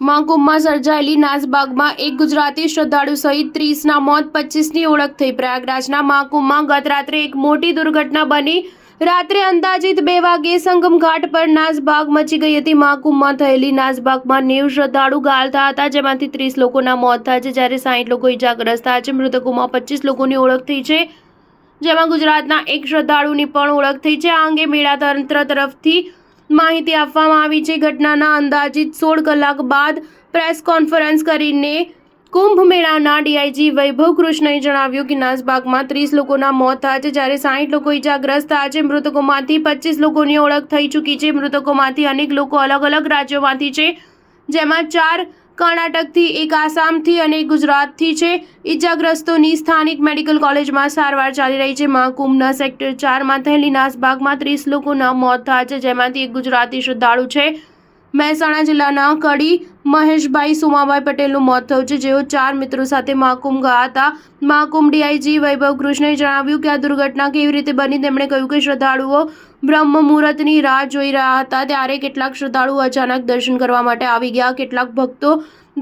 મહાકુંભમાં સર્જાયેલી નાસભાગમાં એક ગુજરાતી શ્રદ્ધાળુ સહિત 30ના મોત, 25ની ઓળખ થઈ. પ્રયાગરાજના મહાકુંભમાં ગત રાત્રે એક મોટી દુર્ઘટના બની. રાત્રે અંદાજિત 2 વાગ્યે સંગમ ઘાટ પર નાસભાગ મચી ગઈ હતી. મહાકુંભમાં થયેલી નાસભાગમાં 90 શ્રદ્ધાળુ ઘાયલ થયા હતા, જેમાંથી 30 લોકોના મોત થયા છે, જ્યારે 60 લોકો ઇજાગ્રસ્ત થયા છે. મૃતકોમાં 25 લોકોની ઓળખ થઈ છે, જેમાં ગુજરાતના એક શ્રદ્ધાળુની પણ ઓળખ થઈ છે. આ અંગે મેળા તંત્ર તરફથી માહિતી આપવામાં આવી છે. ઘટનાના અંદાજિત 16 કલાક બાદ પ્રેસ કોન્ફરન્સ કરીને કુંભ મેળાના ડીઆઈજી વૈભવ કૃષ્ણએ જણાવ્યું કે નાસભાગમાં 30 લોકોના મોત થયા છે, જ્યારે 60 લોકો ઇજાગ્રસ્ત થયા છે. મૃતકોમાંથી 25 લોકોની ઓળખ થઈ ચૂકી છે. મૃતકોમાંથી અનેક લોકો અલગ અલગ રાજ્યોમાંથી છે, જેમાં 4 કર્ણાટકથી, 1 આસામથી અને 1 ગુજરાતથી છે. ઇજાગ્રસ્તોની સ્થાનિક મેડિકલ કોલેજમાં સારવાર ચાલી રહી છે. મહાકુંભના સેક્ટર 4માં થયેલી નાસભાગમાં 30 લોકોના મોત થયા છે, જેમાંથી 1 ગુજરાતી શ્રદ્ધાળુ છે. મહેસાણા જિલ્લાના કડી મહેશભાઈ સોમાભાઈ પટેલનું મોત થયું છે, જેઓ 4 મિત્રો સાથે મહાકુંભ ગયા હતા. મહાકુંભ ડીઆઈજી વૈભવ કૃષ્ણએ જણાવ્યું કે આ દુર્ઘટના કેવી રીતે બની. તેમણે કહ્યું કે શ્રદ્ધાળુઓ બ્રહ્મ મુહૂર્તની રાહ જોઈ રહ્યા હતા, ત્યારે કેટલાક શ્રદ્ધાળુઓ અચાનક દર્શન કરવા માટે આવી ગયા. કેટલાક ભક્તો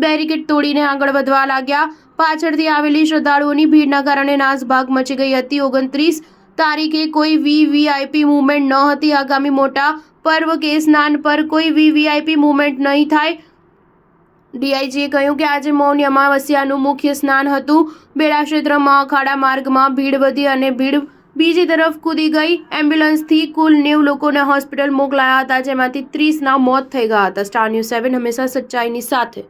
બેરિકેડ તોડીને આગળ વધવા લાગ્યા. પાછળથી આવેલી શ્રદ્ધાળુઓની ભીડના કારણે નાસભાગ મચી ગઈ હતી. 29 તારીખે કોઈ વીવીઆઈપી મૂવમેન્ટ ન હતી. આગામી મોટા પર્વ કે સ્નાન પર કોઈ વીવીઆઈપી મૂવમેન્ટ નહીં થાય. ડીઆઈજીએ કહ્યું કે આજે મૌની અમાવસ્યાનું મુખ્ય સ્નાન હતું. બેડા ક્ષેત્રમાં અખાડા માર્ગમાં ભીડ વધી અને ભીડ બીજી તરફ કૂદી ગઈ. એમ્બ્યુલન્સથી કુલ 90 લોકોને હોસ્પિટલ મોકલાયા હતા, જેમાંથી 30ના મોત થઈ ગયા હતા. સ્ટાર ન્યૂઝ 7 હંમેશા સચ્ચાઈની સાથે.